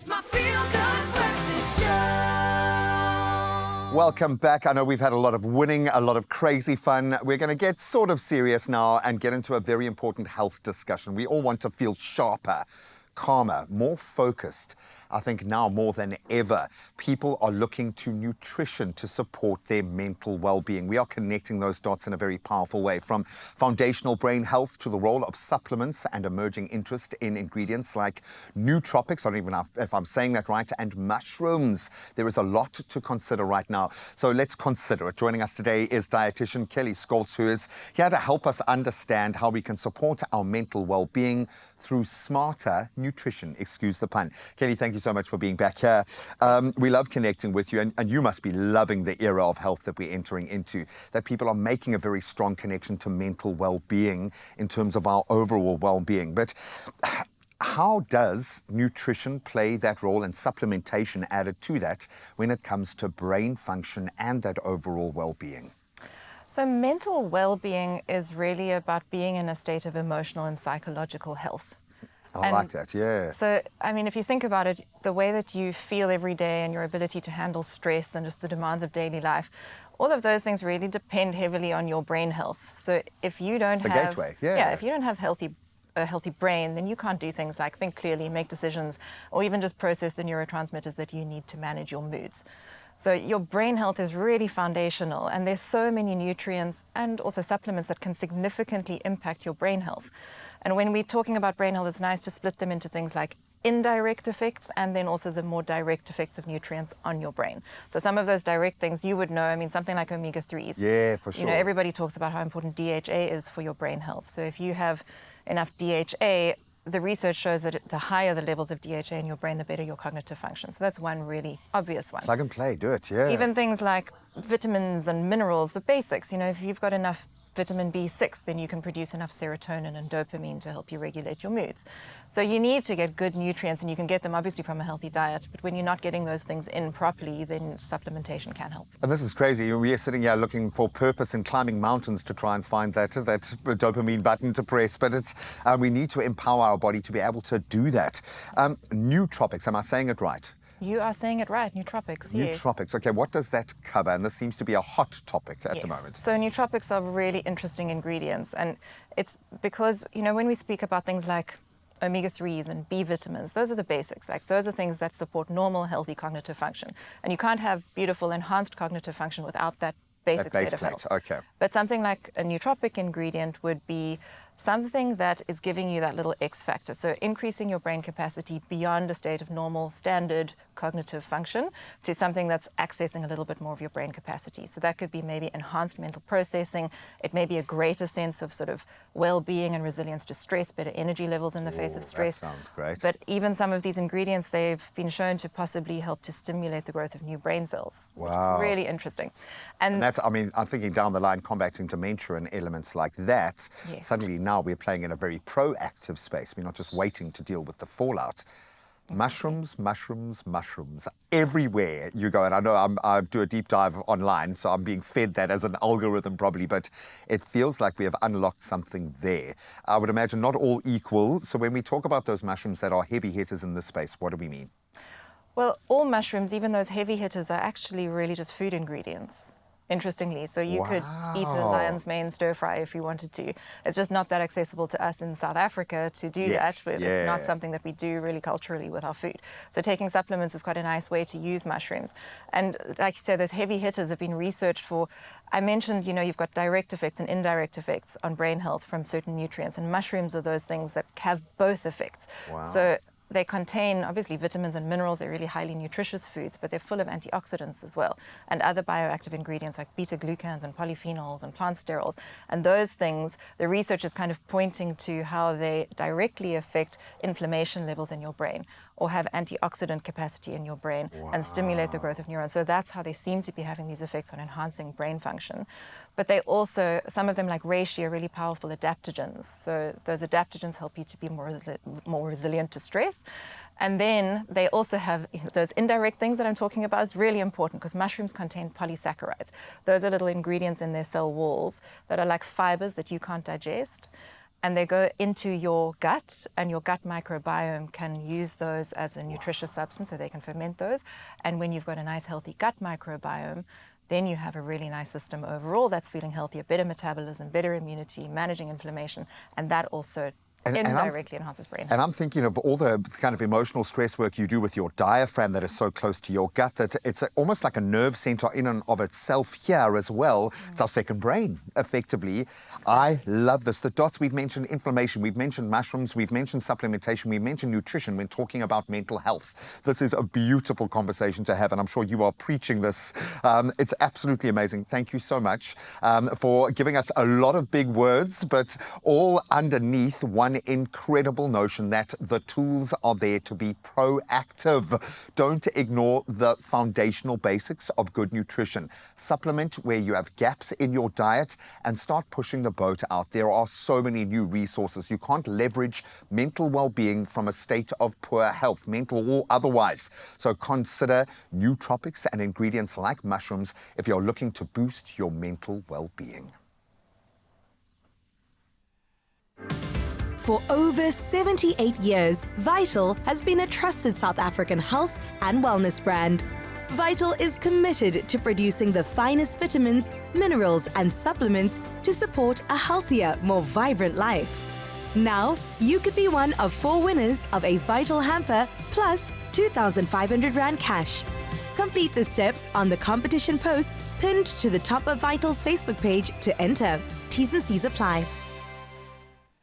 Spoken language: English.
my feel-good breakfast show. Welcome back. I know we've had a lot of winning, a lot of crazy fun. We're going to get sort of serious now and get into a very important health discussion. We all want to feel sharper, calmer, more focused. I think now more than ever, people are looking to nutrition to support their mental well-being. We are connecting those dots in a very powerful way, from foundational brain health to the role of supplements and emerging interest in ingredients like nootropics, I don't even know if I'm saying that right, and mushrooms. There is a lot to consider right now. So let's consider it. Joining us today is dietitian Kelly Scholz, who is here to help us understand how we can support our mental well-being through smarter nutrition. Excuse the pun. Kelly, thank you so much for being back here. We love connecting with you, and you must be loving the era of health that we're entering into, that people are making a very strong connection to mental well-being in terms of our overall well-being. But how does nutrition play that role, and supplementation added to that, when it comes to brain function and that overall well-being? So mental well-being is really about being in a state of emotional and psychological health. I like that, yeah. So, I mean, if you think about it, the way that you feel every day and your ability to handle stress and just the demands of daily life, all of those things really depend heavily on your brain health. So if you don't the have... gateway, yeah. If you don't have a healthy brain, then you can't do things like think clearly, make decisions, or even just process the neurotransmitters that you need to manage your moods. So your brain health is really foundational, and there's so many nutrients and also supplements that can significantly impact your brain health. And when we're talking about brain health, it's nice to split them into things like indirect effects and then also the more direct effects of nutrients on your brain. So some of those direct things you would know, I mean, something like omega-3s. Yeah, for sure. You know, everybody talks about how important DHA is for your brain health. So if you have enough DHA, the research shows that the higher the levels of DHA in your brain, the better your cognitive function. So that's one really obvious one. Plug and play, do it, yeah. Even things like vitamins and minerals, the basics. You know, if you've got enough vitamin B6, then you can produce enough serotonin and dopamine to help you regulate your moods. So you need to get good nutrients, and you can get them obviously from a healthy diet, but when you're not getting those things in properly, then supplementation can help. And this is crazy. We are sitting here looking for purpose and climbing mountains to try and find that dopamine button to press, but it's we need to empower our body to be able to do that. Nootropics, am I saying it right? You are saying it right, nootropics, yes. Nootropics, okay, what does that cover? And this seems to be a hot topic at the moment. So nootropics are really interesting ingredients, and it's because, you know, when we speak about things like omega-3s and B vitamins, those are the basics. Like, those are things that support normal, healthy cognitive function. And you can't have beautiful, enhanced cognitive function without that basic state of health. Okay. But something like a nootropic ingredient would be something that is giving you that little X factor. So increasing your brain capacity beyond a state of normal, standard cognitive function to something that's accessing a little bit more of your brain capacity. So that could be maybe enhanced mental processing. It may be a greater sense of sort of well-being and resilience to stress, better energy levels in the face of stress. That sounds great. But even some of these ingredients, they've been shown to possibly help to stimulate the growth of new brain cells. Wow. Really interesting. And that's, I mean, I'm thinking down the line, combating dementia and elements like that. Yes. Suddenly now we're playing in a very proactive space. We're not just waiting to deal with the fallout. Mushrooms, mushrooms, mushrooms. Everywhere you go, and I know I do a deep dive online, so I'm being fed that as an algorithm probably, but it feels like we have unlocked something there. I would imagine not all equal. So when we talk about those mushrooms that are heavy hitters in this space, what do we mean? Well, all mushrooms, even those heavy hitters, are actually really just food ingredients, interestingly. So you could eat a lion's mane stir fry if you wanted to. It's just not that accessible to us in South Africa to do that. But it's not something that we do really culturally with our food. So taking supplements is quite a nice way to use mushrooms. And like you said, those heavy hitters have been researched for, I mentioned, you know, you've got direct effects and indirect effects on brain health from certain nutrients. And mushrooms are those things that have both effects. Wow. So they contain, obviously, vitamins and minerals. They're really highly nutritious foods, but they're full of antioxidants as well, and other bioactive ingredients like beta-glucans and polyphenols and plant sterols. And those things, the research is kind of pointing to how they directly affect inflammation levels in your brain, or have antioxidant capacity in your brain and stimulate the growth of neurons. So that's how they seem to be having these effects on enhancing brain function. But they also, some of them like reishi, are really powerful adaptogens. So those adaptogens help you to be more resilient to stress. And then they also have those indirect things that I'm talking about is really important, because mushrooms contain polysaccharides. Those are little ingredients in their cell walls that are like fibers that you can't digest. and they go into your gut, and your gut microbiome can use those as a nutritious substance, so they can ferment those. And when you've got a nice healthy gut microbiome, then you have a really nice system overall that's feeling healthier, better metabolism, better immunity, managing inflammation, and that also indirectly enhances brain health. And I'm thinking of all the kind of emotional stress work you do with your diaphragm that is so close to your gut that it's almost like a nerve center in and of itself here as well. It's our second brain, effectively. I love this. The dots, we've mentioned inflammation, we've mentioned mushrooms, we've mentioned supplementation, we've mentioned nutrition when talking about mental health. This is a beautiful conversation to have, and I'm sure you are preaching this. It's absolutely amazing. Thank you so much for giving us a lot of big words, but all underneath one incredible notion that the tools are there to be proactive. Don't ignore the foundational basics of good nutrition. Supplement where you have gaps in your diet and start pushing the boat out. There are so many new resources. You can't leverage mental well-being from a state of poor health, mental or otherwise. So consider nootropics and ingredients like mushrooms if you're looking to boost your mental well-being. For over 78 years, Vital has been a trusted South African health and wellness brand. Vital is committed to producing the finest vitamins, minerals, and supplements to support a healthier, more vibrant life. Now, you could be one of 4 winners of a Vital hamper plus 2,500 Rand cash. Complete the steps on the competition post pinned to the top of Vital's Facebook page to enter. T's and C's apply.